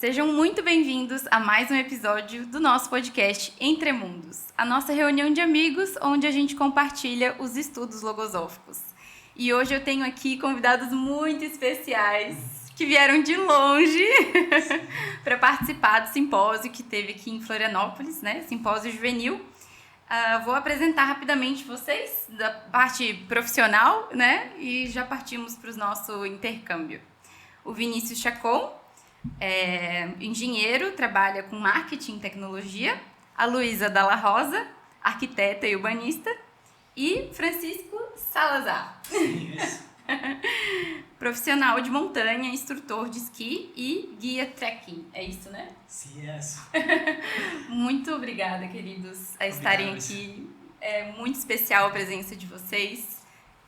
Sejam muito bem-vindos a mais um episódio do nosso podcast Entre Mundos, a nossa reunião de amigos onde a gente compartilha os estudos logosóficos. E hoje eu tenho aqui convidados muito especiais que vieram de longe para participar do simpósio que teve aqui em Florianópolis, né? Simpósio juvenil. Vou apresentar rapidamente vocês da parte profissional, né? E já partimos para o nosso intercâmbio. O Vinícius Chacon é engenheiro, trabalha com marketing e tecnologia. A Luísa Dalla Rosa, arquiteta e urbanista. E Francisco Salazar, profissional de montanha, instrutor de esqui e guia trekking. É isso, né? Sim, é isso. Muito obrigada, queridos, a estarem aqui. É muito especial a presença de vocês.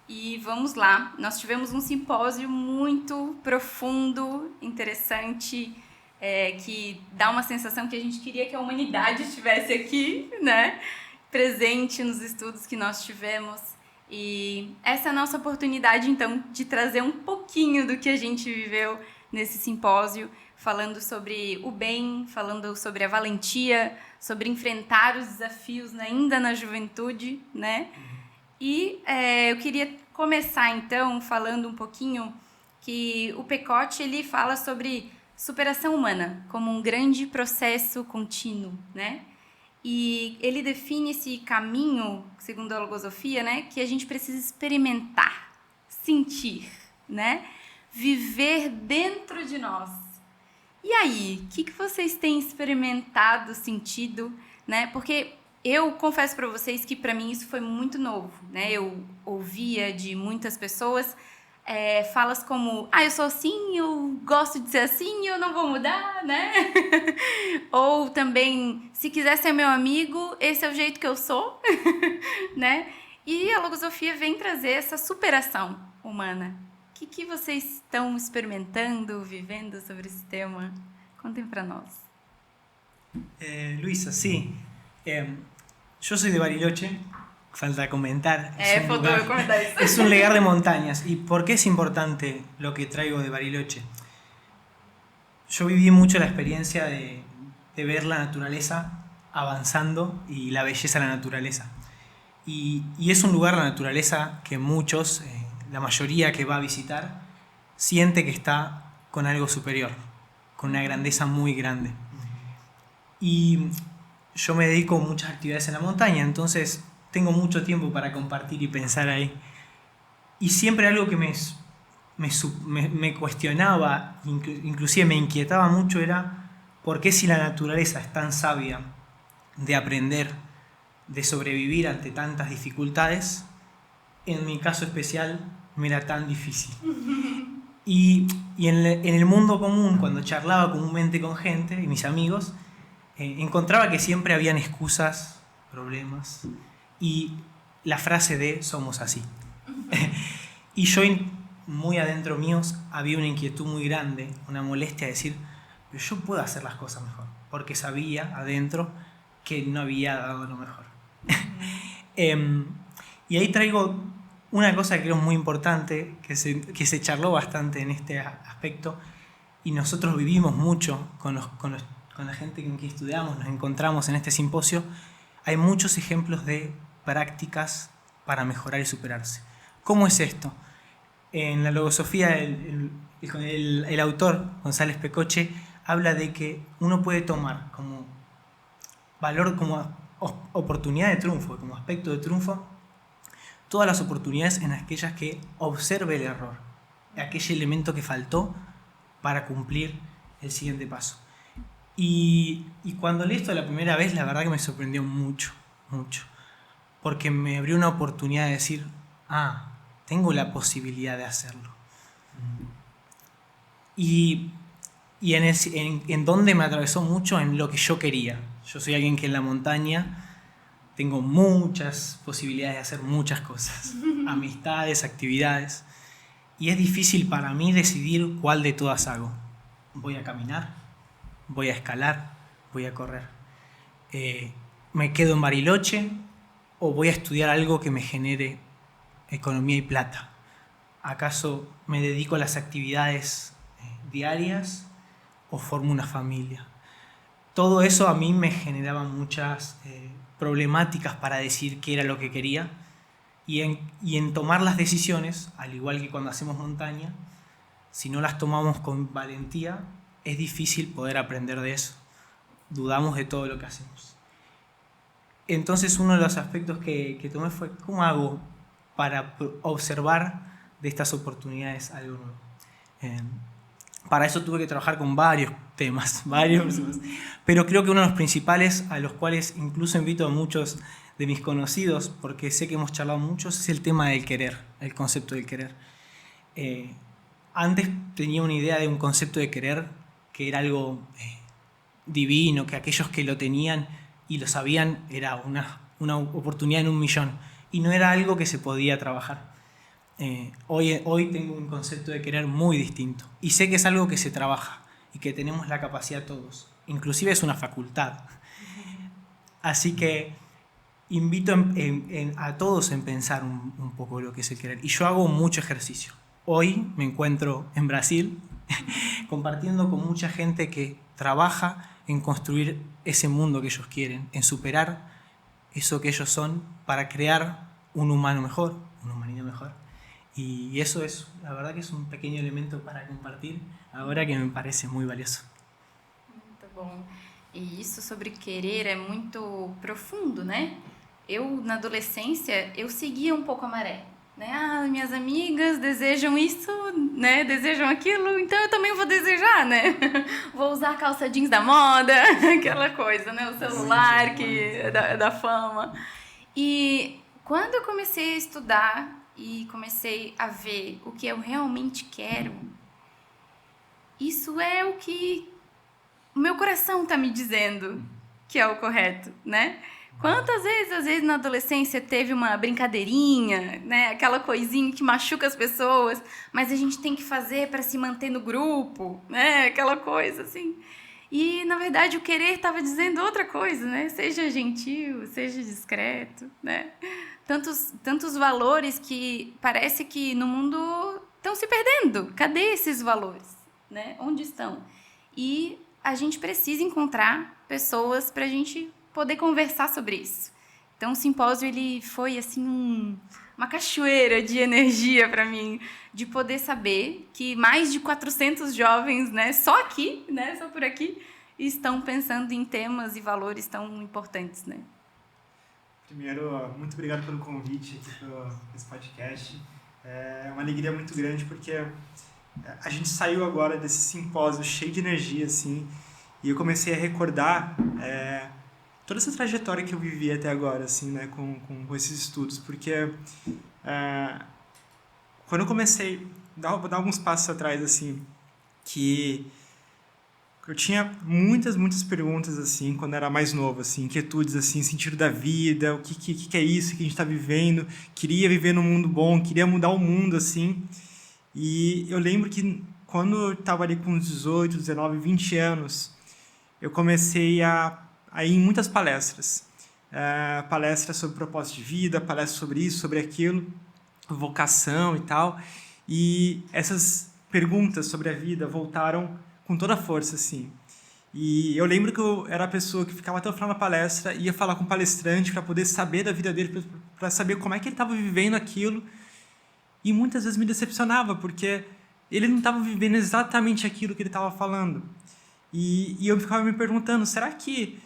E vamos lá, nós tivemos um simpósio muito profundo, interessante, que dá uma sensação que a gente queria que a humanidade estivesse aqui, né? Presente nos estudos que nós tivemos. E essa é a nossa oportunidade, então, de trazer um pouquinho do que a gente viveu nesse simpósio, falando sobre o bem, falando sobre a valentia, sobre enfrentar os desafios ainda na juventude, né? E eu queria começar, então, falando um pouquinho que o Pecote, ele fala sobre superação humana como um grande processo contínuo, né? E ele define esse caminho, segundo a logosofia, né? Que a gente precisa experimentar, sentir, né? Viver dentro de nós. E aí, o que vocês têm experimentado, sentido, né? Porque eu confesso para vocês que para mim isso foi muito novo, né? Eu ouvia de muitas pessoas falas como, eu sou assim, eu gosto de ser assim, eu não vou mudar, né? Ou também, se quiser ser meu amigo, esse é o jeito que eu sou, né? E a logosofia vem trazer essa superação humana. O que vocês estão experimentando, vivendo sobre esse tema? Contem para nós. Luisa, sí. Yo soy de Bariloche, falta comentar. Es un lugar de montañas. ¿Y por qué es importante lo que traigo de Bariloche? Yo viví mucho la experiencia de ver la naturaleza avanzando y la belleza de la naturaleza. Y es un lugar, la naturaleza, que muchos, la mayoría que va a visitar, siente que está con algo superior, con una grandeza muy grande. Y yo me dedico a muchas actividades en la montaña, entonces tengo mucho tiempo para compartir y pensar ahí. Y siempre algo que me cuestionaba, inclusive me inquietaba mucho, era por qué, si la naturaleza es tan sabia de aprender, de sobrevivir ante tantas dificultades, en mi caso especial me era tan difícil. Y en el mundo común, cuando charlaba comúnmente con gente y mis amigos, encontraba que siempre habían excusas, problemas y la frase de somos así. Y yo, muy adentro mío, había una inquietud muy grande, una molestia de decir, pero yo puedo hacer las cosas mejor, porque sabía adentro que no había dado lo mejor. Y ahí traigo una cosa que creo muy importante, que se charló bastante en este aspecto, y nosotros vivimos mucho con la gente con quien estudiamos, nos encontramos en este simposio. Hay muchos ejemplos de prácticas para mejorar y superarse. ¿Cómo es esto? En la logosofía, el autor, González Pecoche, habla de que uno puede tomar como valor, como oportunidad de triunfo, como aspecto de triunfo, todas las oportunidades en aquellas que observe el error, aquel elemento que faltó para cumplir el siguiente paso. Y cuando leí esto la primera vez, la verdad que me sorprendió mucho, mucho. Porque me abrió una oportunidad de decir, tengo la posibilidad de hacerlo. Y en donde me atravesó mucho, en lo que yo quería. Yo soy alguien que en la montaña tengo muchas posibilidades de hacer muchas cosas. Amistades, actividades. Y es difícil para mí decidir cuál de todas hago. Voy a caminar, voy a escalar, voy a correr. ¿Me quedo en Bariloche o voy a estudiar algo que me genere economía y plata? ¿Acaso me dedico a las actividades diarias o formo una familia. Todo eso a mí me generaba muchas problemáticas para decir qué era lo que quería y en tomar las decisiones, al igual que cuando hacemos montaña, si no las tomamos con valentía, es difícil poder aprender de eso. Dudamos de todo lo que hacemos. Entonces uno de los aspectos que tomé fue ¿cómo hago para observar de estas oportunidades algo nuevo? Para eso tuve que trabajar con varios temas, pero creo que uno de los principales, a los cuales incluso invito a muchos de mis conocidos, porque sé que hemos charlado muchos, es el tema del querer, el concepto del querer. Antes tenía una idea de un concepto de querer que era algo divino, que aquellos que lo tenían y lo sabían era una oportunidad en 1.000.000, y no era algo que se podía trabajar. Hoy tengo un concepto de querer muy distinto y sé que es algo que se trabaja y que tenemos la capacidad todos, inclusive es una facultad. Así que invito a todos en pensar un poco lo que es el querer, y yo hago mucho ejercicio. Hoy me encuentro en Brasil compartiendo con mucha gente que trabaja en construir ese mundo que ellos quieren, en superar eso que ellos son para crear un humano mejor, una humanidad mejor. Y eso es, la verdad que es um pequeno elemento para compartilhar agora que me parece muito valioso. Muito bom. E isso sobre querer é muito profundo, né? Eu, na adolescência, eu seguia um pouco a maré, né? Ah, minhas amigas desejam isso, né? Desejam aquilo, então eu também vou desejar, né? Vou usar a calça jeans da moda, aquela coisa, né? O celular que é da fama. E quando eu comecei a estudar e comecei a ver o que eu realmente quero, isso é o que o meu coração está me dizendo que é o correto, né? Quantas vezes, às vezes, na adolescência teve uma brincadeirinha, né? Aquela coisinha que machuca as pessoas, mas a gente tem que fazer para se manter no grupo, né? Aquela coisa assim. E, na verdade, o querer estava dizendo outra coisa, né? Seja gentil, seja discreto, né? Tantos valores que parece que no mundo estão se perdendo. Cadê esses valores, né? Onde estão? E a gente precisa encontrar pessoas para a gente poder conversar sobre isso. Então, o simpósio ele foi assim uma cachoeira de energia para mim, de poder saber que mais de 400 jovens, né, só aqui, né, só por aqui, estão pensando em temas e valores tão importantes, né? Primeiro, muito obrigado pelo convite aqui para esse podcast. É uma alegria muito grande porque a gente saiu agora desse simpósio cheio de energia, assim, e eu comecei a recordar toda essa trajetória que eu vivi até agora, assim, né, com esses estudos, porque quando eu comecei, vou dar alguns passos atrás, assim, que eu tinha muitas perguntas, assim, quando eu era mais novo, assim, inquietudes, assim, sentido da vida, o que é isso que a gente está vivendo, queria viver num mundo bom, queria mudar o mundo, assim, e eu lembro que quando eu estava ali com 18, 19, 20 anos, eu comecei a ir em muitas palestras, palestras sobre propósito de vida, palestras sobre isso, sobre aquilo, vocação e tal, e essas perguntas sobre a vida voltaram com toda a força, assim. E eu lembro que eu era a pessoa que ficava até o final da palestra, ia falar com o palestrante para poder saber da vida dele, para saber como é que ele estava vivendo aquilo, e muitas vezes me decepcionava, porque ele não estava vivendo exatamente aquilo que ele estava falando. E eu ficava me perguntando, será que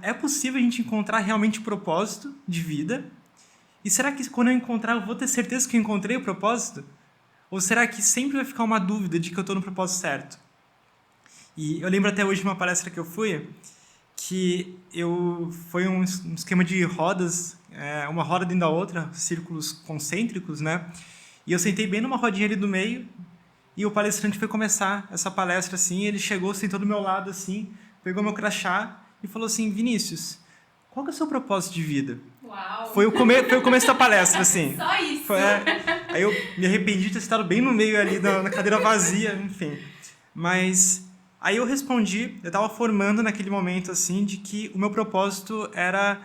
é possível a gente encontrar realmente o propósito de vida? E será que quando eu encontrar, eu vou ter certeza que eu encontrei o propósito? Ou será que sempre vai ficar uma dúvida de que eu estou no propósito certo? E eu lembro até hoje de uma palestra que eu fui, que foi um esquema de rodas, uma roda dentro da outra, círculos concêntricos, né? E eu sentei bem numa rodinha ali do meio, e o palestrante foi começar essa palestra assim, ele chegou, sentou do meu lado assim, pegou meu crachá e falou assim, Vinícius, qual que é o seu propósito de vida? Uau! Foi o começo da palestra, assim. Só isso! Aí eu me arrependi de ter estado bem no meio ali na cadeira vazia, enfim. Mas aí eu respondi, eu estava formando naquele momento, assim, de que o meu propósito era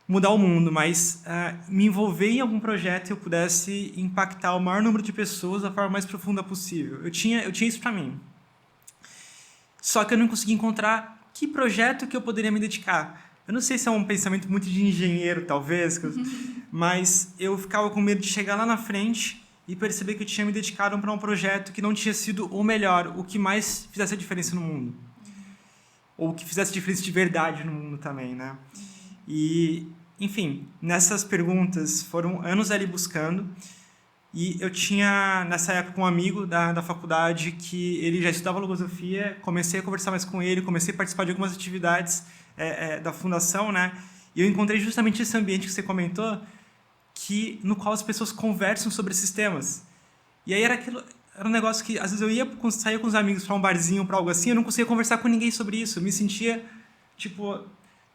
mudar o mundo, mas me envolver em algum projeto e eu pudesse impactar o maior número de pessoas da forma mais profunda possível. Eu tinha isso para mim. Só que eu não consegui encontrar que projeto que eu poderia me dedicar. Eu não sei se é um pensamento muito de engenheiro, talvez, mas eu ficava com medo de chegar lá na frente e perceber que eu tinha me dedicado para um projeto que não tinha sido o melhor, o que mais fizesse a diferença no mundo. Ou que fizesse diferença de verdade no mundo também, né? E, enfim, nessas perguntas foram anos ali buscando. E eu tinha, nessa época, um amigo da faculdade que ele já estudava logosofia, comecei a conversar mais com ele, comecei a participar de algumas atividades da fundação, né? E eu encontrei justamente esse ambiente que você comentou, no qual as pessoas conversam sobre esses temas. E aí era um negócio que, às vezes, saía com os amigos para um barzinho, para algo assim, eu não conseguia conversar com ninguém sobre isso. Eu me sentia, tipo,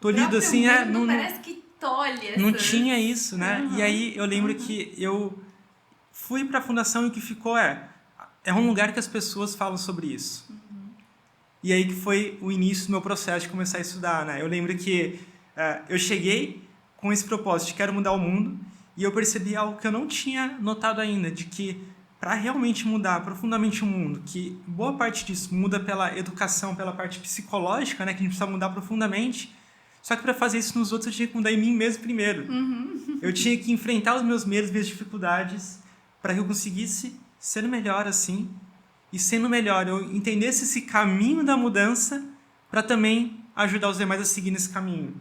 tolhido, assim. Não parece que tolhe. Não tinha isso, né? E aí eu lembro que eu fui para a fundação e o que ficou é um lugar que as pessoas falam sobre isso. E aí que foi o início do meu processo de começar a estudar, né? Eu lembro que eu cheguei com esse propósito de quero mudar o mundo e eu percebi algo que eu não tinha notado ainda, de que para realmente mudar profundamente o mundo, que boa parte disso muda pela educação, pela parte psicológica, né? Que a gente precisa mudar profundamente. Só que para fazer isso nos outros eu tinha que mudar em mim mesmo primeiro. Eu tinha que enfrentar os meus medos, minhas dificuldades, para que eu conseguisse ser melhor assim. E sendo melhor, eu entendesse esse caminho da mudança para também ajudar os demais a seguir nesse caminho.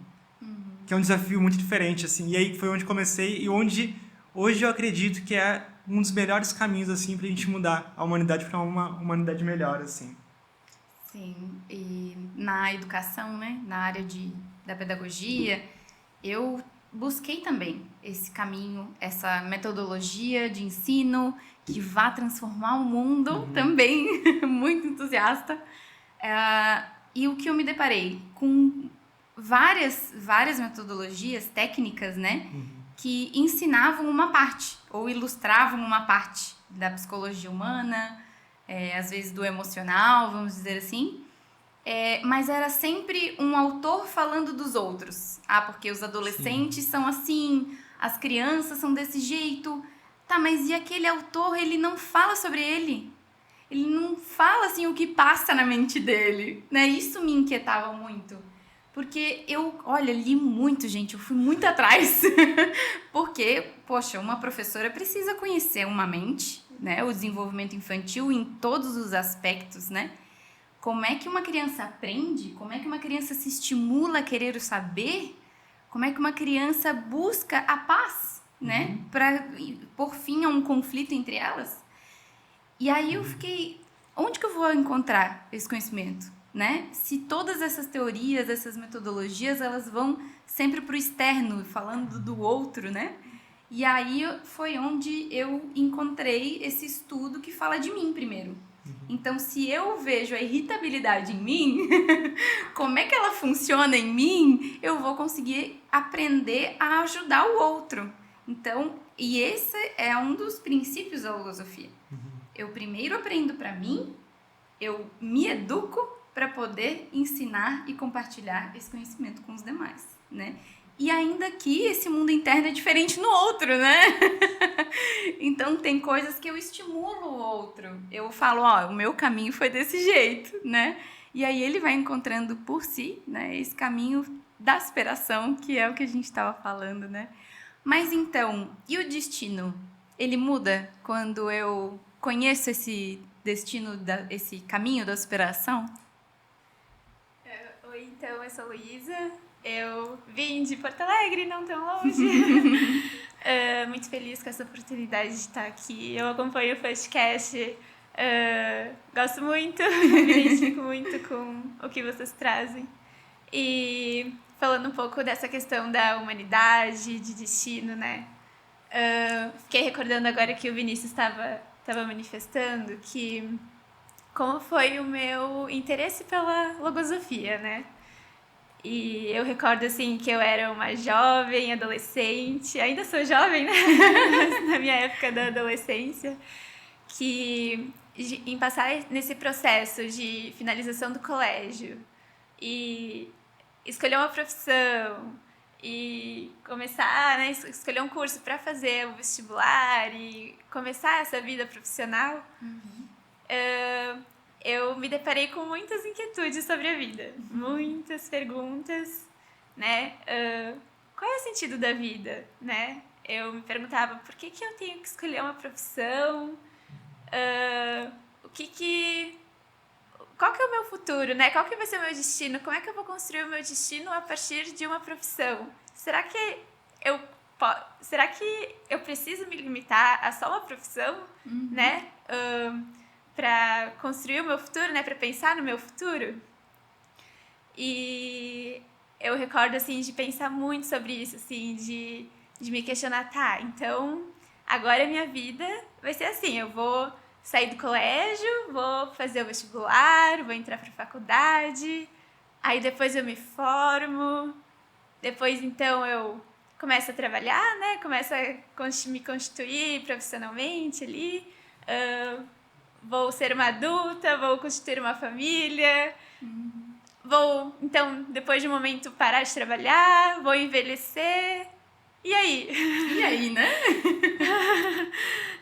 Que é um desafio muito diferente, assim. E aí foi onde comecei e onde hoje eu acredito que é um dos melhores caminhos, assim, para a gente mudar a humanidade para uma humanidade melhor, assim. Sim, e na educação, né, na área da pedagogia, eu busquei também esse caminho, essa metodologia de ensino que vá transformar o mundo, também muito entusiasta. E o que eu me deparei com várias metodologias técnicas, né, que ensinavam uma parte ou ilustravam uma parte da psicologia humana, às vezes do emocional, vamos dizer assim. Mas era sempre um autor falando dos outros. Porque os adolescentes são assim, as crianças são desse jeito. Tá, mas e aquele autor, ele não fala sobre ele? Ele não fala assim o que passa na mente dele, né? Isso me inquietava muito. Porque eu li muito, gente, eu fui muito atrás. Porque, poxa, uma professora precisa conhecer uma mente, né? O desenvolvimento infantil em todos os aspectos, né? Como é que uma criança aprende? Como é que uma criança se estimula a querer o saber? Como é que uma criança busca a paz, né? Para por fim a um conflito entre elas? E aí eu fiquei, onde que eu vou encontrar esse conhecimento, né? Se todas essas teorias, essas metodologias, elas vão sempre para o externo, falando do outro, né? E aí foi onde eu encontrei esse estudo que fala de mim primeiro. Então, se eu vejo a irritabilidade em mim, como é que ela funciona em mim, eu vou conseguir aprender a ajudar o outro. Então, e esse é um dos princípios da logosofia. Eu primeiro aprendo para mim, eu me educo para poder ensinar e compartilhar esse conhecimento com os demais, né? E ainda que esse mundo interno é diferente no outro, né? Então, tem coisas que eu estimulo o outro. Eu falo, o meu caminho foi desse jeito, né? E aí ele vai encontrando por si, né, esse caminho da superação, que é o que a gente estava falando, né? Mas então, e o destino? Ele muda quando eu conheço esse destino, esse caminho da superação? Oi, então, eu sou Luísa. Eu vim de Porto Alegre, não tão longe. Muito feliz com essa oportunidade de estar aqui. Eu acompanho o podcast, gosto muito, me identifico muito com o que vocês trazem. E falando um pouco dessa questão da humanidade, de destino, né? Fiquei recordando agora que o Vinícius estava manifestando que como foi o meu interesse pela logosofia, né? E eu recordo, assim, que eu era uma jovem, adolescente, ainda sou jovem, né? Na minha época da adolescência, que em passar nesse processo de finalização do colégio e escolher uma profissão e começar, né, escolher um curso para fazer o vestibular e começar essa vida profissional, eu me deparei com muitas inquietudes sobre a vida, muitas perguntas, né? Qual é o sentido da vida, né? Eu me perguntava por que eu tenho que escolher uma profissão, qual que é o meu futuro, né? Qual que vai ser o meu destino? Como é que eu vou construir o meu destino a partir de uma profissão? Será que eu preciso me limitar a só uma profissão, né? Para construir o meu futuro, né? Para pensar no meu futuro? E eu recordo, assim, de pensar muito sobre isso, assim, de me questionar, tá, então agora a minha vida vai ser assim, eu vou sair do colégio, vou fazer o vestibular, vou entrar para a faculdade, aí depois eu me formo, depois então eu começo a trabalhar, né? Começo a me constituir profissionalmente ali, vou ser uma adulta, vou constituir uma família, vou, então, depois de um momento, parar de trabalhar, vou envelhecer, e aí? E aí, né?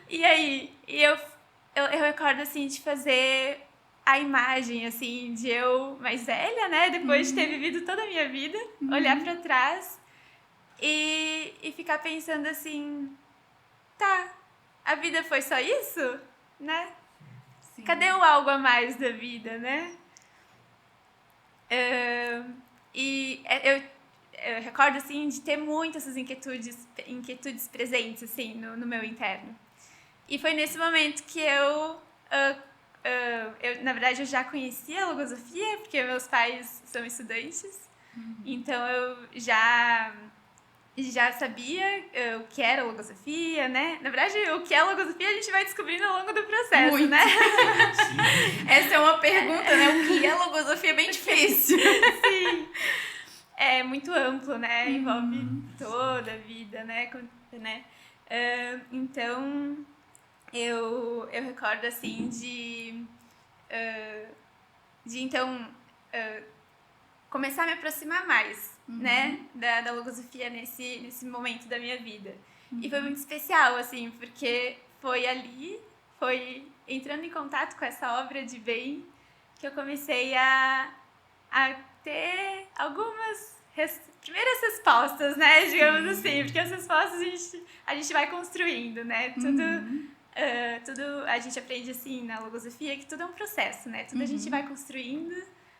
E aí? E eu recordo, assim, de fazer a imagem, assim, de eu mais velha, né? Depois de ter vivido toda a minha vida, olhar pra trás e ficar pensando assim, tá, a vida foi só isso, né? Sim. Cadê o algo a mais da vida, né? Eu recordo, assim, de ter muitas essas inquietudes presentes, assim, no meu interno. E foi nesse momento que eu, na verdade, eu já conhecia a logosofia, porque meus pais são estudantes. Então, eu já sabia o que era logosofia, né? Na verdade, o que é logosofia a gente vai descobrindo ao longo do processo, muito, né? Essa é uma pergunta, né? O que é logosofia é bem difícil. Sim. É muito amplo, né? Envolve toda a vida, né? Então, eu recordo, assim, de então, começar a me aproximar mais, né? Da logosofia nesse momento da minha vida. E foi muito especial, assim, porque foi entrando em contato com essa obra de bem que eu comecei a ter algumas primeiras respostas, né? Digamos assim, porque as respostas a gente vai construindo, né? Tudo a gente aprende, assim, na logosofia, que tudo é um processo, né? Tudo a gente vai construindo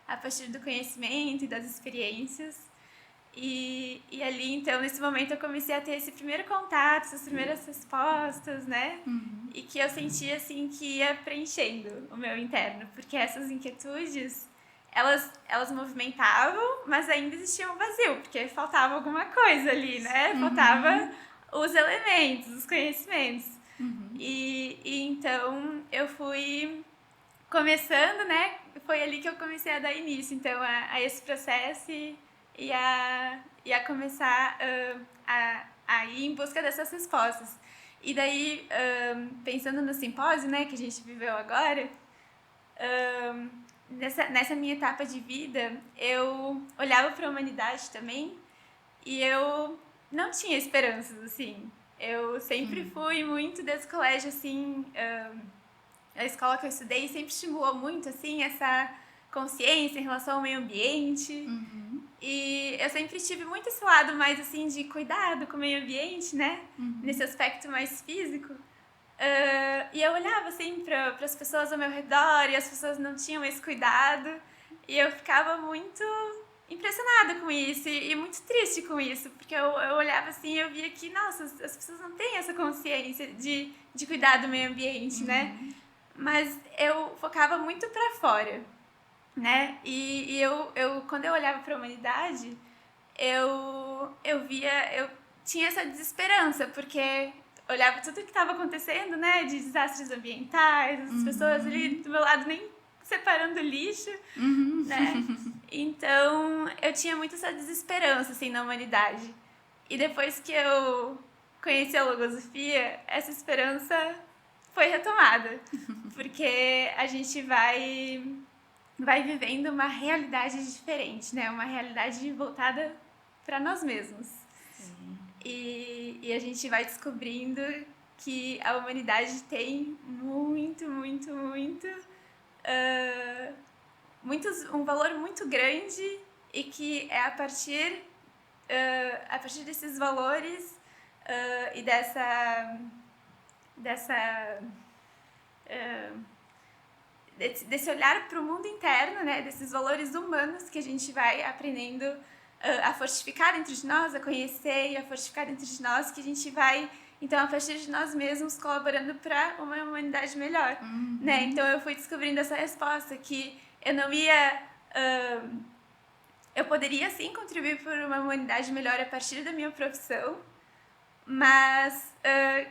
a partir do conhecimento e das experiências. E ali, então, nesse momento, eu comecei a ter esse primeiro contato, essas primeiras respostas, né? E que eu sentia, assim, que ia preenchendo o meu interno. Porque essas inquietudes, elas movimentavam, mas ainda existia um vazio, porque faltava alguma coisa ali, né? Faltava os elementos, os conhecimentos. E então, eu fui começando, né? Foi ali que eu comecei a dar início, então, a esse processo e a começar a ir em busca dessas respostas. E daí, pensando no simpósio, né, que a gente viveu agora, nessa minha etapa de vida, eu olhava para a humanidade também e eu não tinha esperanças, assim. Eu sempre fui muito desde o colégio, assim, a escola que eu estudei sempre estimulou muito, assim, essa consciência em relação ao meio ambiente. E eu sempre tive muito esse lado mais, assim, de cuidado com o meio ambiente, né? Nesse aspecto mais físico. E eu olhava, assim, para as pessoas ao meu redor e as pessoas não tinham esse cuidado. E eu ficava muito impressionada com isso e muito triste com isso. Porque eu olhava, assim, e eu via que, nossa, as pessoas não têm essa consciência de cuidar do meio ambiente, né? Mas eu focava muito para fora, né? E eu quando eu olhava para a humanidade, eu tinha essa desesperança, porque olhava tudo que estava acontecendo, né? De desastres ambientais, as pessoas ali do meu lado nem separando lixo, né? Então, eu tinha muito essa desesperança, assim, na humanidade. E depois que eu conheci a logosofia, essa esperança foi retomada, porque a gente vai vivendo uma realidade diferente, né? Uma realidade voltada para nós mesmos. E a gente vai descobrindo que a humanidade tem muito, muito, muito um valor muito grande e que é a partir desses valores e desse olhar para o mundo interno, né, desses valores humanos que a gente vai aprendendo a fortificar dentro de nós, a conhecer e a fortificar dentro de nós, que a gente vai, então, a partir de nós mesmos, colaborando para uma humanidade melhor. Né? Então, eu fui descobrindo essa resposta, que eu não ia... eu poderia, sim, contribuir para uma humanidade melhor a partir da minha profissão, mas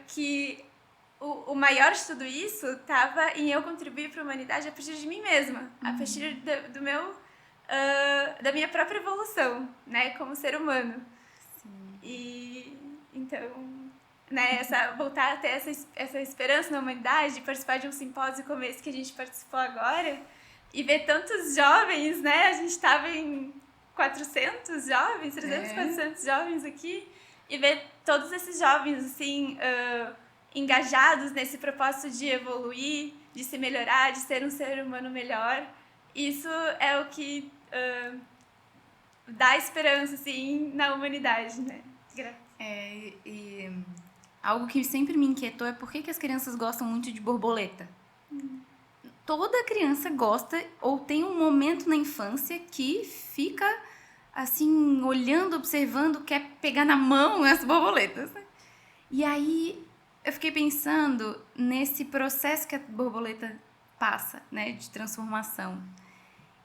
que o maior de tudo isso estava em eu contribuir para a humanidade a partir de mim mesma, a partir do meu... da minha própria evolução, né, como ser humano. Sim. E então, né, voltar a ter essa esperança na humanidade, participar de um simpósio como esse que a gente participou agora e ver tantos jovens, né, a gente estava em 400 jovens, 300, 400 jovens aqui, e ver todos esses jovens assim engajados nesse propósito de evoluir, de se melhorar, de ser um ser humano melhor. Isso é o que dá esperança, assim, na humanidade, né? E algo que sempre me inquietou é por que as crianças gostam muito de borboleta. Toda criança gosta ou tem um momento na infância que fica, assim, olhando, observando, quer pegar na mão as borboletas. E aí eu fiquei pensando nesse processo que a borboleta passa, né, de transformação.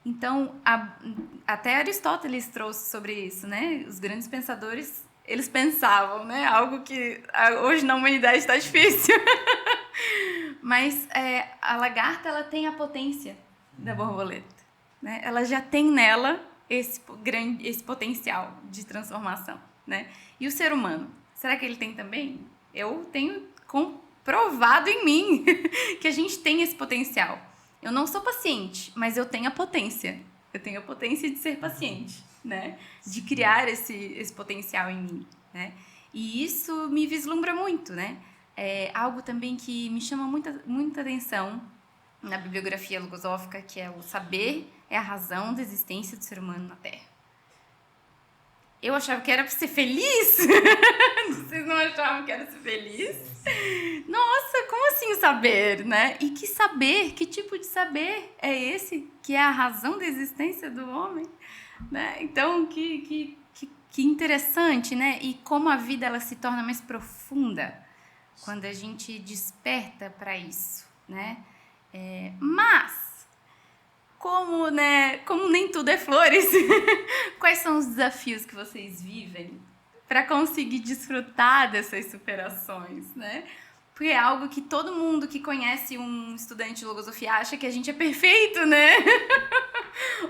Então, até Aristóteles trouxe sobre isso, né? Os grandes pensadores, eles pensavam, né? Algo que hoje na humanidade está difícil. Mas a lagarta, ela tem a potência da borboleta, né? Ela já tem nela esse potencial de transformação, né? E o ser humano, será que ele tem também? Eu tenho comprovado em mim que a gente tem esse potencial. Eu não sou paciente, mas eu tenho a potência. Eu tenho a potência de ser paciente, né? De criar esse potencial em mim, né? E isso me vislumbra muito, né? É algo também que me chama muita atenção na bibliografia logosófica, que é o saber é a razão da existência do ser humano na Terra. Eu achava que era para ser feliz. Vocês não achavam que era ser feliz? Nossa, como assim o saber, né? E que saber, que tipo de saber é esse? Que é a razão da existência do homem, né? Então, que interessante, né? E como a vida ela se torna mais profunda quando a gente desperta para isso, né? Mas como nem tudo é flores, quais são os desafios que vocês vivem para conseguir desfrutar dessas superações, né? Porque é algo que todo mundo que conhece um estudante de logosofia acha que a gente é perfeito, né?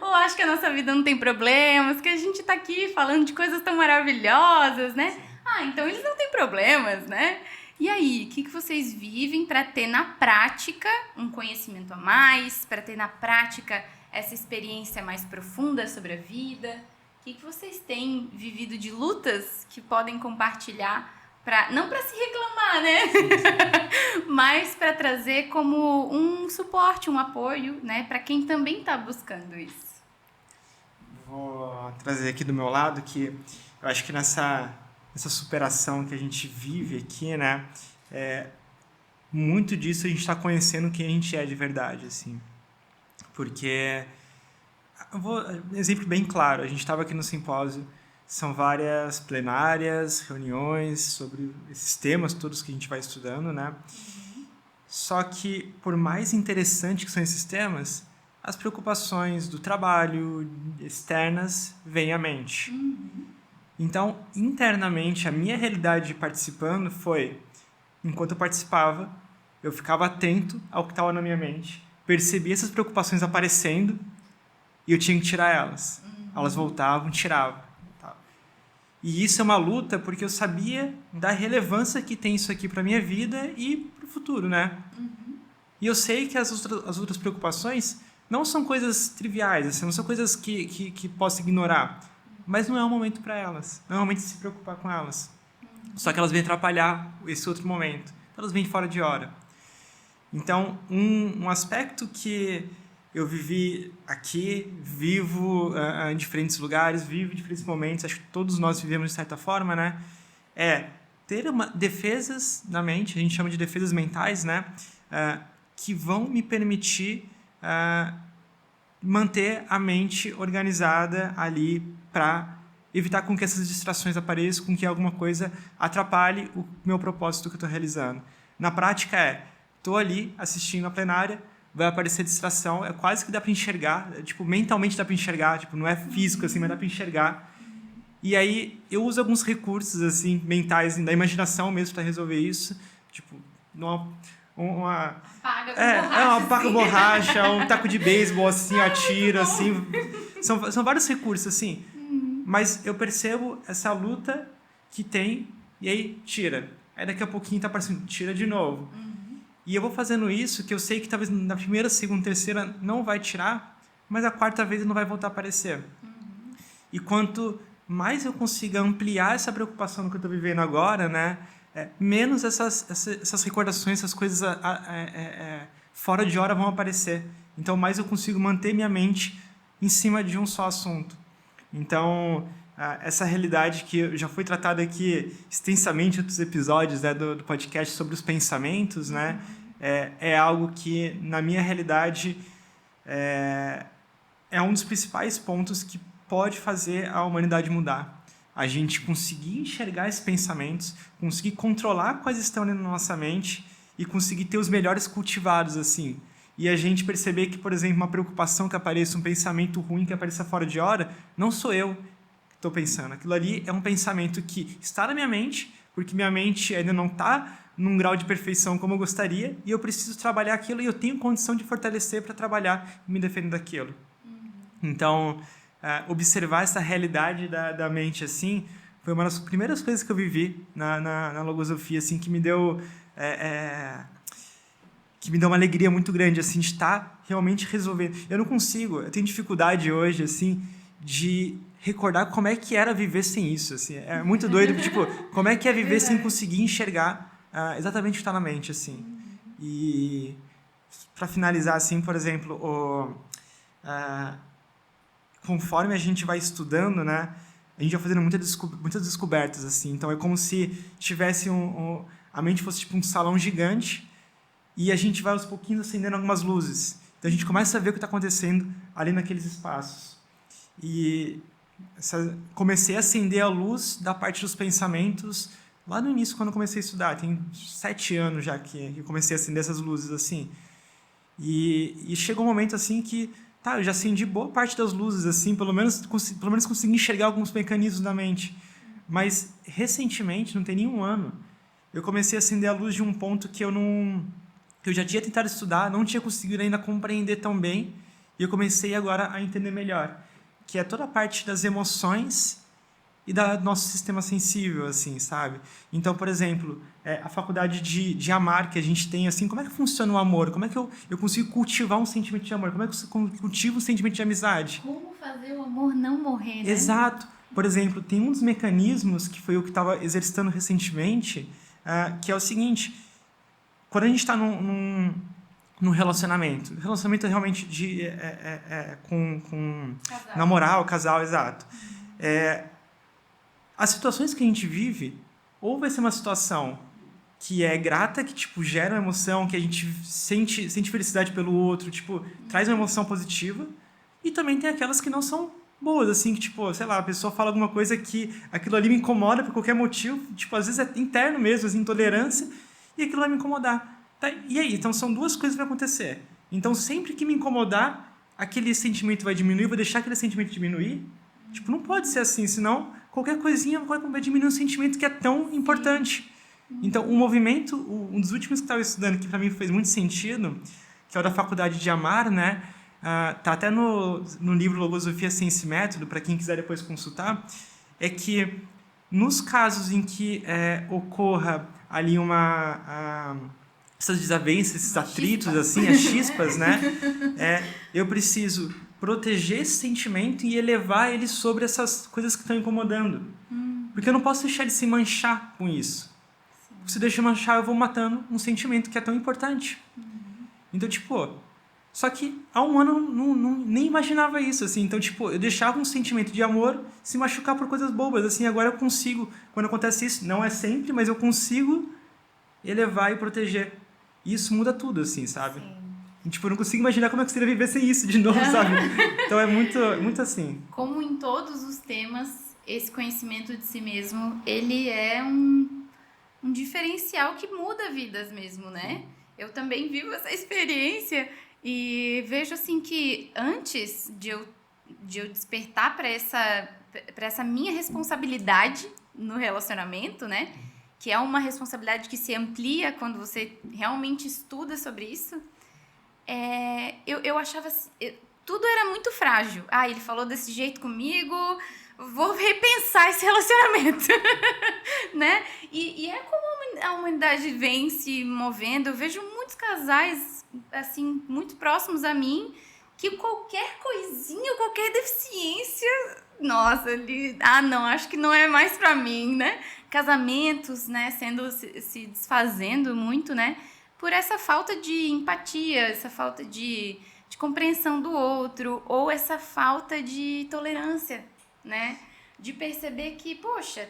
Ou acha que a nossa vida não tem problemas, que a gente tá aqui falando de coisas tão maravilhosas, né? Então eles não têm problemas, né? E aí, o que vocês vivem para ter na prática um conhecimento a mais, para ter na prática essa experiência mais profunda sobre a vida? O que vocês têm vivido de lutas que podem compartilhar, não para se reclamar, né? Mas para trazer como um suporte, um apoio, né? Para quem também está buscando isso. Vou trazer aqui do meu lado que eu acho que nessa superação que a gente vive aqui, né? Muito disso a gente está conhecendo quem a gente é de verdade, assim. Porque, um exemplo bem claro, a gente estava aqui no simpósio, são várias plenárias, reuniões sobre esses temas todos que a gente vai estudando, né? Só que, por mais interessante que são esses temas, as preocupações do trabalho externas vêm à mente. Então, internamente, a minha realidade participando foi, enquanto eu participava, eu ficava atento ao que estava na minha mente, percebia essas preocupações aparecendo e eu tinha que tirar elas. Elas voltavam, tiravam. E isso é uma luta porque eu sabia da relevância que tem isso aqui para a minha vida e para o futuro, né? E eu sei que as outras preocupações não são coisas triviais, assim, não são coisas que posso ignorar. Mas não é um momento para elas. Não é um momento de se preocupar com elas. Só que elas vêm atrapalhar esse outro momento. Elas vêm fora de hora. Então, um aspecto que eu vivi aqui, vivo em diferentes lugares, vivo em diferentes momentos, acho que todos nós vivemos de certa forma, né? É ter defesas na mente, a gente chama de defesas mentais, né? Que vão me permitir manter a mente organizada ali para evitar com que essas distrações apareçam, com que alguma coisa atrapalhe o meu propósito que eu estou realizando. Na prática estou ali assistindo a plenária, vai aparecer distração, quase que dá para enxergar, tipo, mentalmente dá para enxergar, tipo, não é físico assim, mas dá para enxergar. E aí eu uso alguns recursos assim mentais, da imaginação mesmo para resolver isso, tipo, uma paga borracha, um taco de beisebol assim, atira assim, são vários recursos assim. Mas eu percebo essa luta que tem e aí tira. Aí daqui a pouquinho tá aparecendo, tira de novo. E eu vou fazendo isso, que eu sei que talvez na primeira, segunda, terceira não vai tirar, mas a quarta vez não vai voltar a aparecer. E quanto mais eu consiga ampliar essa preocupação que eu estou vivendo agora, né, menos essas recordações, essas coisas fora de hora vão aparecer. Então, mais eu consigo manter minha mente em cima de um só assunto. Então, essa realidade que já foi tratada aqui extensamente em outros episódios, né, do podcast sobre os pensamentos, né, é algo que, na minha realidade, é um dos principais pontos que pode fazer a humanidade mudar. A gente conseguir enxergar esses pensamentos, conseguir controlar quais estão na nossa mente e conseguir ter os melhores cultivados, assim. E a gente perceber que, por exemplo, uma preocupação que apareça, um pensamento ruim que apareça fora de hora, não sou eu que estou pensando. Aquilo ali é um pensamento que está na minha mente, porque minha mente ainda não está num grau de perfeição como eu gostaria, e eu preciso trabalhar aquilo e eu tenho condição de fortalecer para trabalhar e me defender daquilo. Então, observar essa realidade da mente assim foi uma das primeiras coisas que eu vivi na logosofia, assim, que me deu uma alegria muito grande, assim, de estar realmente resolvendo. Eu tenho dificuldade hoje, assim, de recordar como é que era viver sem isso, assim. É muito doido, tipo, como é que é viver sem conseguir enxergar exatamente o que está na mente, assim. E, para finalizar, assim, por exemplo, conforme a gente vai estudando, né, a gente vai fazendo muitas descobertas, assim. Então, é como se tivesse a mente fosse tipo um salão gigante e a gente vai aos pouquinhos acendendo algumas luzes. Então, a gente começa a ver o que está acontecendo ali naqueles espaços. E comecei a acender a luz da parte dos pensamentos lá no início, quando eu comecei a estudar. Tem 7 anos já que eu comecei a acender essas luzes, assim. E chegou um momento, assim, que eu já acendi boa parte das luzes, assim, pelo menos consegui enxergar alguns mecanismos da mente. Mas, recentemente, não tem nenhum ano, eu comecei a acender a luz de um ponto que eu já tinha tentado estudar, não tinha conseguido ainda compreender tão bem, e eu comecei agora a entender melhor, que é toda a parte das emoções e do nosso sistema sensível, assim, sabe? Então, por exemplo, a faculdade de amar que a gente tem, assim, como é que funciona o amor? Como é que eu consigo cultivar um sentimento de amor? Como é que eu cultivo um sentimento de amizade? Como fazer o amor não morrer, né? Exato. Por exemplo, tem um dos mecanismos, que foi o que estava exercitando recentemente, que é o seguinte: quando a gente está num relacionamento é realmente com namorar, casal, exato. As situações que a gente vive, ou vai ser uma situação que é grata, que tipo gera uma emoção, que a gente sente felicidade pelo outro, tipo, traz uma emoção positiva, e também tem aquelas que não são boas, assim, que tipo, sei lá, a pessoa fala alguma coisa que aquilo ali me incomoda por qualquer motivo, tipo, às vezes é interno mesmo, assim, intolerância, e aquilo vai me incomodar. Tá? E aí? Então, são duas coisas que vão acontecer. Então, sempre que me incomodar, aquele sentimento vai diminuir, eu vou deixar aquele sentimento diminuir. Tipo, não pode ser assim, senão qualquer coisinha vai diminuir um sentimento que é tão importante. Então, o movimento, um dos últimos que eu estava estudando, que para mim fez muito sentido, que é o da Faculdade de Amar, né? Tá até no livro Logosofia, Ciência e Método, para quem quiser depois consultar, é que nos casos em que ocorra ali essas desavenças, esses atritos, assim, as chispas, né? Eu preciso proteger esse sentimento e elevar ele sobre essas coisas que estão incomodando. Porque eu não posso deixar ele se manchar com isso. Se eu deixar manchar, eu vou matando um sentimento que é tão importante. Então, tipo, Só que há um ano eu nem imaginava isso, assim. Então, tipo, eu deixava um sentimento de amor se machucar por coisas bobas, assim. Agora eu consigo, quando acontece isso, não é sempre, mas eu consigo elevar e proteger. E isso muda tudo, assim, sabe? E, tipo, eu não consigo imaginar como é que seria viver sem isso de novo, sabe? Então é muito assim. Como em todos os temas, esse conhecimento de si mesmo, ele é um diferencial que muda vidas mesmo, né? Eu também vivo essa experiência e vejo assim que antes de eu despertar para essa minha responsabilidade no relacionamento, né? Que é uma responsabilidade que se amplia quando você realmente estuda sobre isso. Eu achava assim, tudo era muito frágil. Ah, ele falou desse jeito comigo, vou repensar esse relacionamento, né? E é como a humanidade vem se movendo. Eu vejo muitos casais, assim, muito próximos a mim, que qualquer coisinha, qualquer deficiência, nossa, não, acho que não é mais pra mim, né? Casamentos, né, se desfazendo muito, né? Por essa falta de empatia, essa falta de compreensão do outro, ou essa falta de tolerância, né? De perceber que, poxa,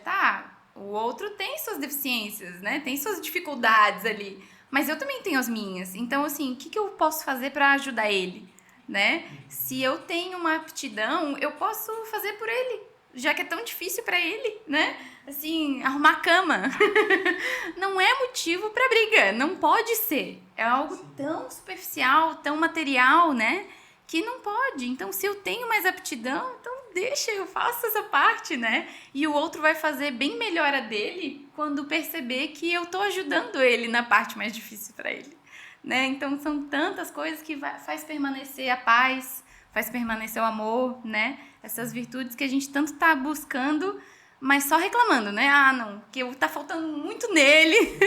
o outro tem suas deficiências, né? Tem suas dificuldades ali, mas eu também tenho as minhas. Então, assim, o que eu posso fazer para ajudar ele, né? Se eu tenho uma aptidão, eu posso fazer por ele, já que é tão difícil para ele, né? Assim, arrumar cama. Não é motivo para briga, não pode ser. É algo tão superficial, tão material, né? Que não pode. Então, se eu tenho mais aptidão, então deixa, eu faço essa parte, né? E o outro vai fazer bem melhor a dele quando perceber que eu tô ajudando ele na parte mais difícil para ele, né? Então, são tantas coisas que faz permanecer a paz, faz permanecer o amor, né? Essas virtudes que a gente tanto tá buscando, mas só reclamando, né? Ah, não, que tá faltando muito nele.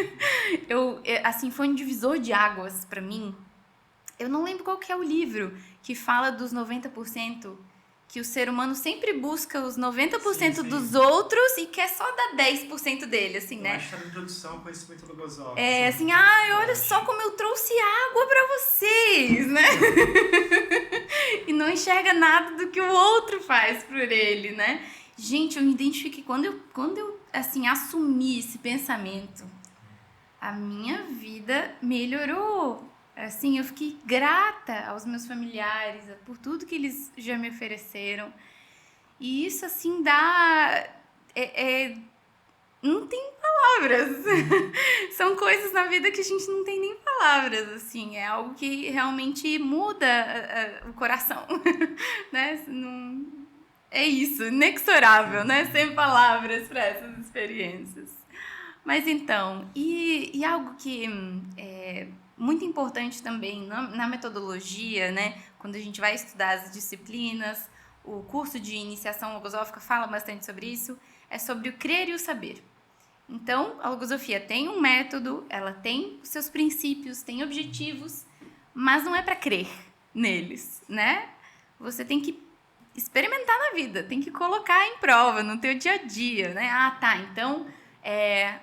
Assim, foi um divisor de águas para mim. Eu não lembro qual que é o livro que fala dos 90%, que o ser humano sempre busca os 90% dos outros e quer só dar 10% dele, assim, né? Eu acho que tá na introdução ao conhecimento logosófico. Assim, olha só como eu trouxe água pra vocês, né? E não enxerga nada do que o outro faz por ele, né? Gente, eu me identifiquei, quando eu assim, assumi esse pensamento, a minha vida melhorou. Assim, eu fiquei grata aos meus familiares por tudo que eles já me ofereceram. E isso, assim, não tem palavras. São coisas na vida que a gente não tem nem palavras, assim. É algo que realmente muda o coração, né? É isso, inexorável, né? Sem palavras para essas experiências. Mas então, e algo que é muito importante também na metodologia, né? Quando a gente vai estudar as disciplinas, o curso de iniciação logosófica fala bastante sobre isso, é sobre o crer e o saber. Então, a logosofia tem um método, ela tem os seus princípios, tem objetivos, mas não é para crer neles, né? Você tem que experimentar na vida, tem que colocar em prova no teu dia a dia, né? Então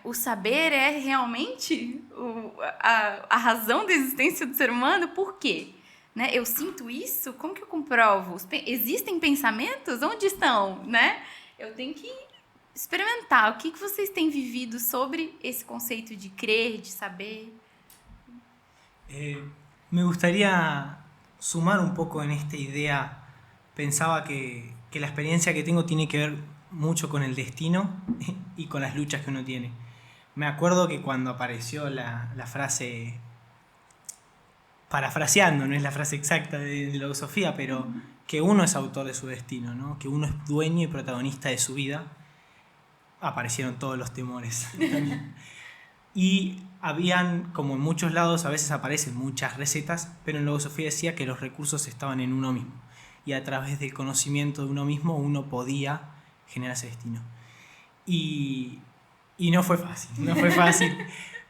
o saber é realmente a razão da existência do ser humano? Por quê? Né? Eu sinto isso? Como que eu comprovo? Existem pensamentos? Onde estão? Né? Eu tenho que experimentar. O que vocês têm vivido sobre esse conceito de crer, de saber? Me gustaría sumar un poco en esta idea. Pensaba que la experiencia que tengo tiene que ver mucho con el destino y con las luchas que uno tiene. Me acuerdo que cuando apareció la frase, parafraseando, no es la frase exacta de logosofía, pero que uno es autor de su destino, ¿no? Que uno es dueño y protagonista de su vida, aparecieron todos los temores. Y habían, como en muchos lados, a veces aparecen muchas recetas, pero en logosofía decía que los recursos estaban en uno mismo. Y a través del conocimiento de uno mismo uno podía generar ese destino. Y no fue fácil,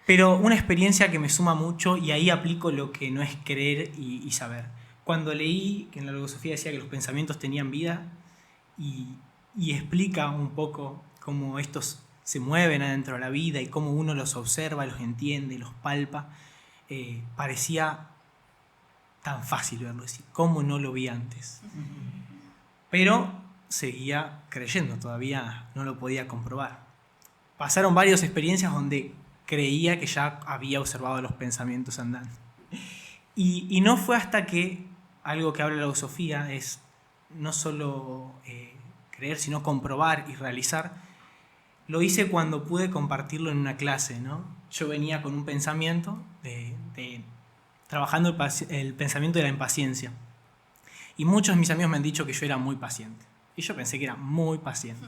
pero una experiencia que me suma mucho, y ahí aplico lo que no es creer y saber. Cuando leí que en la logosofía decía que los pensamientos tenían vida y explica un poco cómo estos se mueven adentro de la vida y cómo uno los observa, los entiende, los palpa, parecía tan fácil verlo, decir, ¿cómo no lo vi antes? Pero seguía creyendo, todavía no lo podía comprobar. Pasaron varias experiencias donde creía que ya había observado los pensamientos andando. Y no fue hasta que algo que habla la logosofía es no solo creer, sino comprobar y realizar. Lo hice cuando pude compartirlo en una clase, ¿no? Yo venía con un pensamiento trabajando el pensamiento de la impaciencia. Y muchos de mis amigos me han dicho que yo era muy paciente. Y yo pensé que era muy paciente.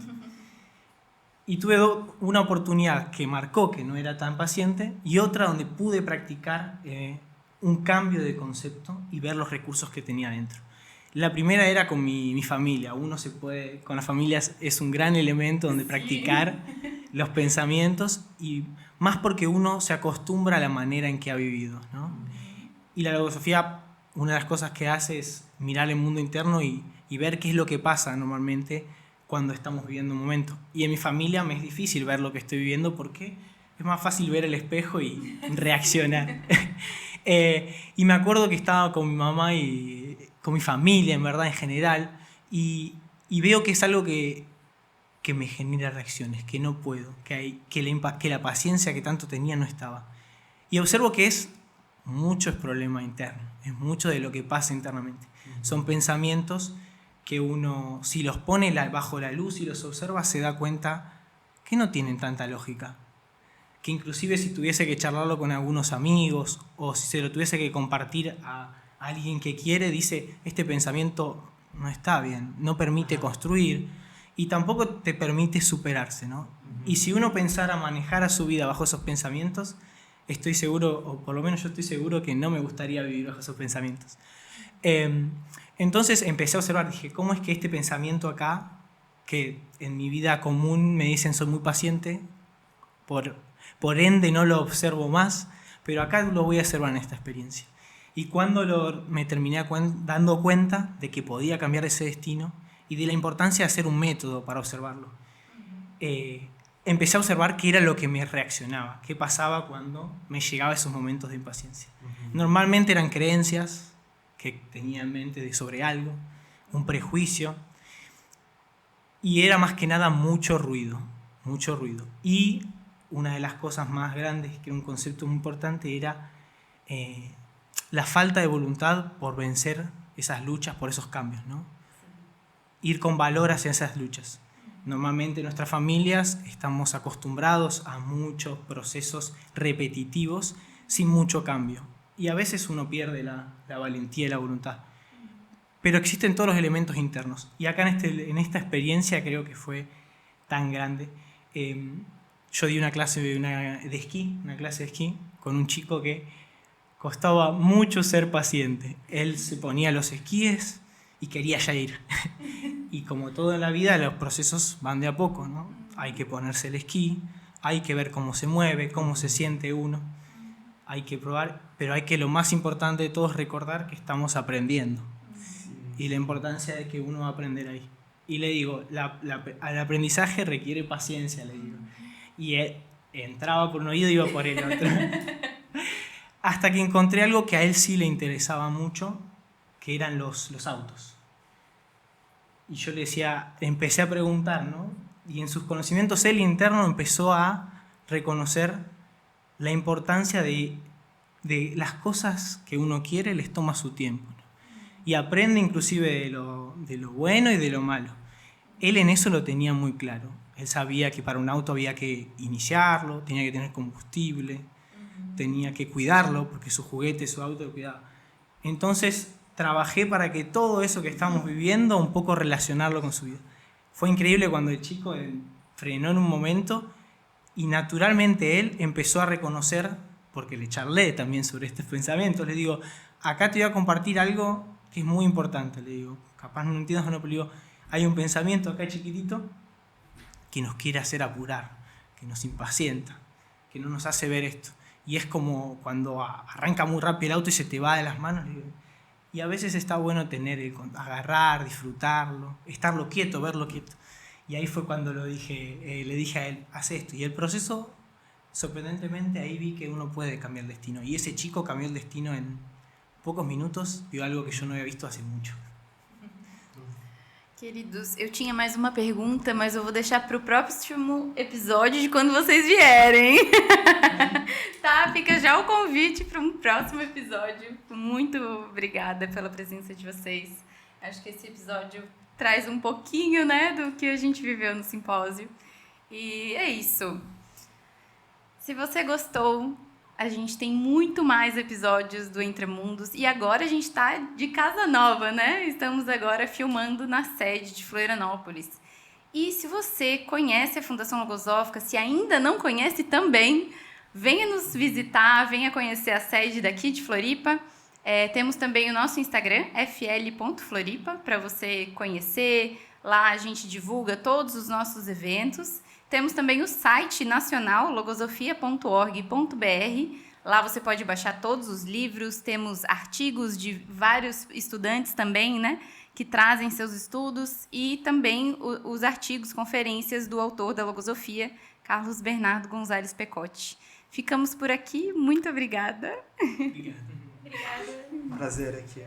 Y tuve una oportunidad que marcó que no era tan paciente y otra donde pude practicar un cambio de concepto y ver los recursos que tenía dentro. La primera era con mi familia. Con las familias es un gran elemento donde practicar los pensamientos y más porque uno se acostumbra a la manera en que ha vivido, ¿no? Y la logosofía, una de las cosas que hace es mirar el mundo interno y ver qué es lo que pasa normalmente cuando estamos viviendo un momento. Y en mi familia me es difícil ver lo que estoy viviendo porque es más fácil ver el espejo y reaccionar. Y me acuerdo que estaba con mi mamá y con mi familia, en verdad, en general, y veo que es algo que me genera reacciones, que no puedo, que la paciencia que tanto tenía no estaba. Y observo que mucho es problema interno, es mucho de lo que pasa internamente. Son pensamientos que uno, si los pone bajo la luz y los observa, se da cuenta que no tienen tanta lógica. Que inclusive si tuviese que charlarlo con algunos amigos o si se lo tuviese que compartir a alguien que quiere, dice, este pensamiento no está bien, no permite construir y tampoco te permite superarse, ¿no? Y si uno pensara manejar a su vida bajo esos pensamientos, estoy seguro, o por lo menos yo estoy seguro que no me gustaría vivir bajo esos pensamientos. Entonces empecé a observar, dije, ¿cómo es que este pensamiento acá, que en mi vida común me dicen soy muy paciente, por ende no lo observo más, pero acá lo voy a observar en esta experiencia? Y cuando me terminé dando cuenta de que podía cambiar ese destino y de la importancia de hacer un método para observarlo, empecé a observar qué era lo que me reaccionaba, qué pasaba cuando me llegaba esos momentos de impaciencia. Normalmente eran creencias que tenía en mente sobre algo, un prejuicio, y era más que nada mucho ruido. Y una de las cosas más grandes, que era un concepto muy importante, era la falta de voluntad por vencer esas luchas, por esos cambios, ¿no? Ir con valor hacia esas luchas. Normalmente en nuestras familias estamos acostumbrados a muchos procesos repetitivos sin mucho cambio. Y a veces uno pierde la valentía y la voluntad. Pero existen todos los elementos internos. Y acá en esta experiencia creo que fue tan grande. Yo di una clase de esquí con un chico que costaba mucho ser paciente. Él se ponía los esquíes y quería ya ir. Y como toda la vida, los procesos van de a poco, ¿no? Hay que ponerse el esquí, hay que ver cómo se mueve, cómo se siente uno. Hay que probar, pero lo más importante de todo es recordar que estamos aprendiendo. Y la importancia de que uno va a aprender ahí. Y le digo, el aprendizaje requiere paciencia, le digo. Y él entraba por un oído y iba por el otro. Hasta que encontré algo que a él sí le interesaba mucho, que eran los autos. Y yo le decía, empecé a preguntar, ¿no? Y en sus conocimientos él interno empezó a reconocer la importancia de las cosas que uno quiere, les toma su tiempo, ¿no? Y aprende inclusive de lo bueno y de lo malo. Él en eso lo tenía muy claro. Él sabía que para un auto había que iniciarlo, tenía que tener combustible, tenía que cuidarlo, porque su juguete, su auto lo cuidaba. Entonces trabajé para que todo eso que estamos viviendo, un poco relacionarlo con su vida. Fue increíble cuando el chico frenó en un momento y naturalmente él empezó a reconocer, porque le charlé también sobre estos pensamientos, le digo, acá te voy a compartir algo que es muy importante, le digo, capaz no entiendas o no, pero le digo, hay un pensamiento acá chiquitito que nos quiere hacer apurar, que nos impacienta, que no nos hace ver esto. Y es como cuando arranca muy rápido el auto y se te va de las manos, le digo, y a veces está bueno agarrar, disfrutarlo, estarlo quieto, verlo quieto. Y ahí fue cuando le dije a él, haz esto. Y el proceso, sorprendentemente, ahí vi que uno puede cambiar el destino. Y ese chico cambió el destino en pocos minutos vio algo que yo no había visto hace mucho. Queridos, eu tinha mais uma pergunta, mas eu vou deixar para o próximo episódio de quando vocês vierem. Tá? Fica já o convite para um próximo episódio. Muito obrigada pela presença de vocês. Acho que esse episódio traz um pouquinho, né, do que a gente viveu no simpósio. E é isso. Se você gostou, a gente tem muito mais episódios do Entre Mundos e agora a gente está de casa nova, né? Estamos agora filmando na sede de Florianópolis. E se você conhece a Fundação Logosófica, se ainda não conhece também, venha nos visitar, venha conhecer a sede daqui de Floripa. Temos também o nosso Instagram, fl.floripa, para você conhecer. Lá a gente divulga todos os nossos eventos. Temos também o site nacional, logosofia.org.br. Lá você pode baixar todos os livros, temos artigos de vários estudantes também, né, que trazem seus estudos e também os artigos, conferências do autor da Logosofia, Carlos Bernardo Gonzalez Pecotti. Ficamos por aqui, muito obrigada. Obrigada. Prazer aqui.